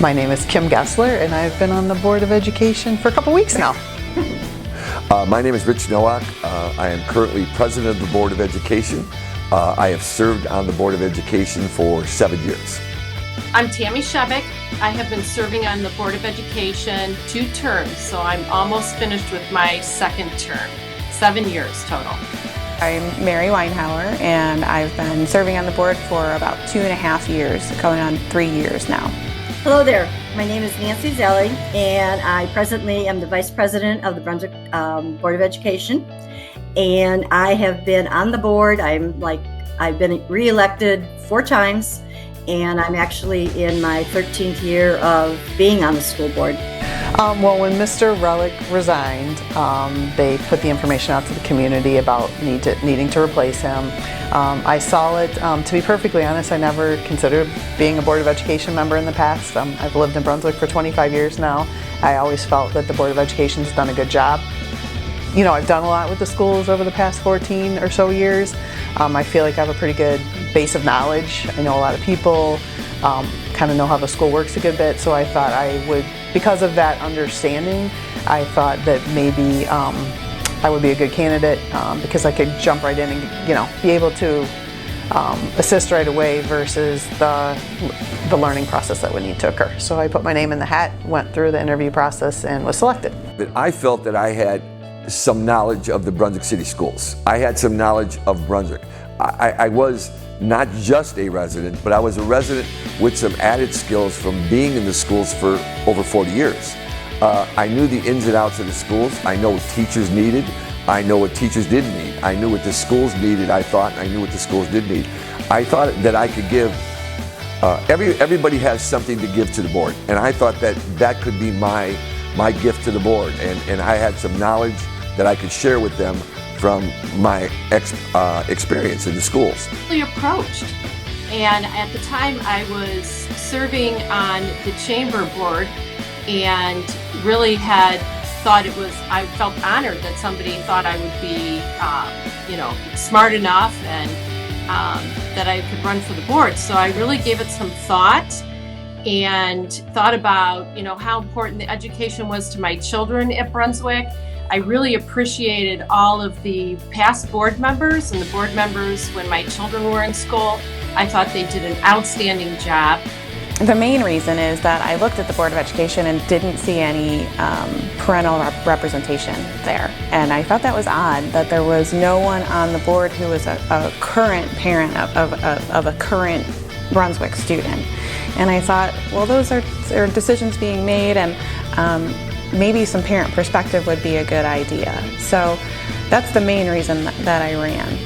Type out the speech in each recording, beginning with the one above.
My name is Kim Gessler, and I've been on the Board of Education for a couple weeks now. My name is Rich Nowak. I am currently president of the Board of Education. I have served on the Board of Education for 7 years. I'm Tammy Shebek. I have been serving on the Board of Education 2 terms, so I'm almost finished with my second term. 7 years total. I'm Mary Weinhauer, and I've been serving on the board for about 2.5 years, going on 3 years now. Hello there. My name is Nancy Zelli, and I presently am the Vice President of the Brunswick Board of Education. And I have been on the board. I've been re-elected 4 times, and I'm actually in my 13th year of being on the school board. Well, when Mr. Relic resigned, they put the information out to the community about needing to replace him. I saw it. To be perfectly honest, I never considered being a Board of Education member in the past. I've lived in Brunswick for 25 years now. I always felt that the Board of Education has done a good job. You know, I've done a lot with the schools over the past 14 or so years. I feel like I have a pretty good base of knowledge. I know a lot of people, kind of know how the school works a good bit, so I thought I would, because of that understanding, I thought that maybe I would be a good candidate because I could jump right in and, you know, be able to assist right away versus the learning process that would need to occur. So I put my name in the hat, went through the interview process, and was selected. But I felt that I had some knowledge of the Brunswick City Schools. I had some knowledge of Brunswick. I was not just a resident, but I was a resident with some added skills from being in the schools for over 40 years. I knew the ins and outs of the schools. I know what teachers needed. I know what teachers didn't need. I knew what the schools needed, I thought, and I knew what the schools did need. I thought that I could give, everybody has something to give to the board, and I thought that that could be my gift to the board, and I had some knowledge that I could share with them from my experience in the schools. We approached, and at the time I was serving on the chamber board and really had thought I felt honored that somebody thought I would be, smart enough and that I could run for the board. So I really gave it some thought and thought about, how important the education was to my children at Brunswick. I really appreciated all of the past board members and the board members when my children were in school. I thought they did an outstanding job. The main reason is that I looked at the Board of Education and didn't see any parental representation there. And I thought that was odd, that there was no one on the board who was a current parent of a current Brunswick student. And I thought, well, those are decisions being made, and maybe some parent perspective would be a good idea. So that's the main reason that I ran.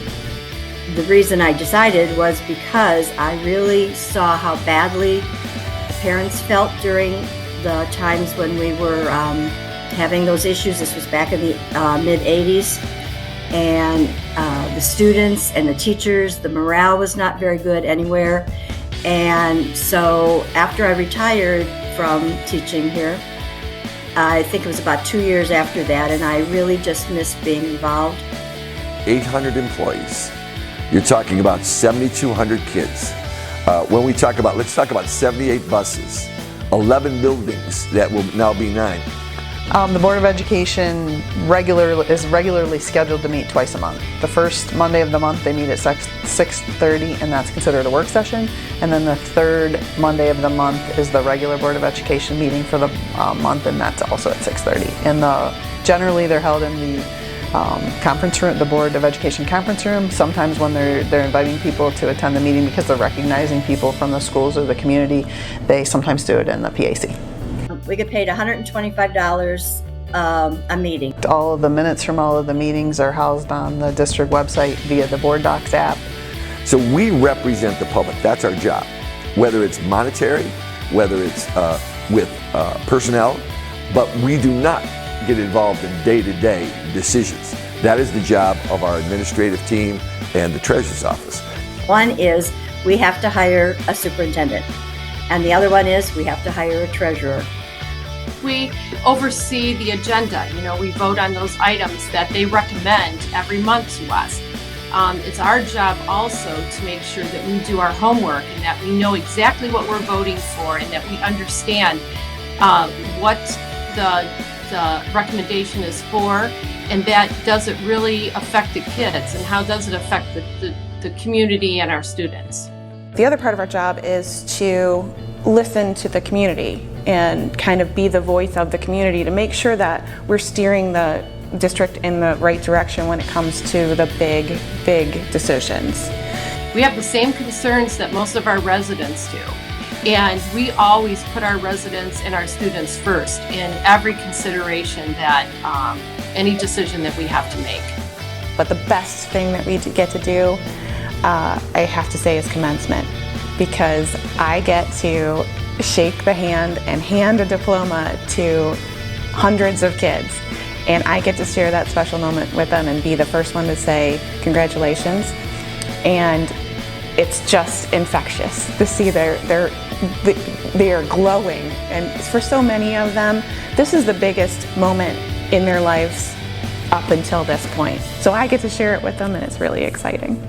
The reason I decided was because I really saw how badly the parents felt during the times when we were having those issues. This was back in the mid-'80s. And the students and the teachers, the morale was not very good anywhere. And so after I retired from teaching here, I think it was about 2 years after that, and I really just missed being involved. 800 employees. You're talking about 7,200 kids. When we talk about, let's talk about 78 buses, 11 buildings that will now be 9. The Board of Education is regularly scheduled to meet twice a month. The first Monday of the month they meet at 6:30, and that's considered a work session. And then the third Monday of the month is the regular Board of Education meeting for the month, and that's also at 6:30. And generally they're held in the conference room, the Board of Education conference room. Sometimes when they're inviting people to attend the meeting because they're recognizing people from the schools or the community, they sometimes do it in the PAC. We get paid $125 a meeting. All of the minutes from all of the meetings are housed on the district website via the Board Docs app. So we represent the public. That's our job. Whether it's monetary, whether it's with personnel, but we do not get involved in day-to-day decisions. That is the job of our administrative team and the treasurer's office. One is we have to hire a superintendent, and the other one is we have to hire a treasurer. We oversee the agenda. We vote on those items that they recommend every month to us. it's our job also to make sure that we do our homework and that we know exactly what we're voting for and that we understand what the recommendation is for, and that does it really affect the kids, and how does it affect the community and our students. The other part of our job is to listen to the community and kind of be the voice of the community to make sure that we're steering the district in the right direction when it comes to the big decisions. We have the same concerns that most of our residents do. And we always put our residents and our students first in every consideration that any decision that we have to make. But the best thing that we get to do, I have to say, is commencement, because I get to shake the hand and hand a diploma to hundreds of kids. And I get to share that special moment with them and be the first one to say congratulations. And it's just infectious to see they are glowing, and for so many of them, this is the biggest moment in their lives up until this point. So I get to share it with them, and it's really exciting.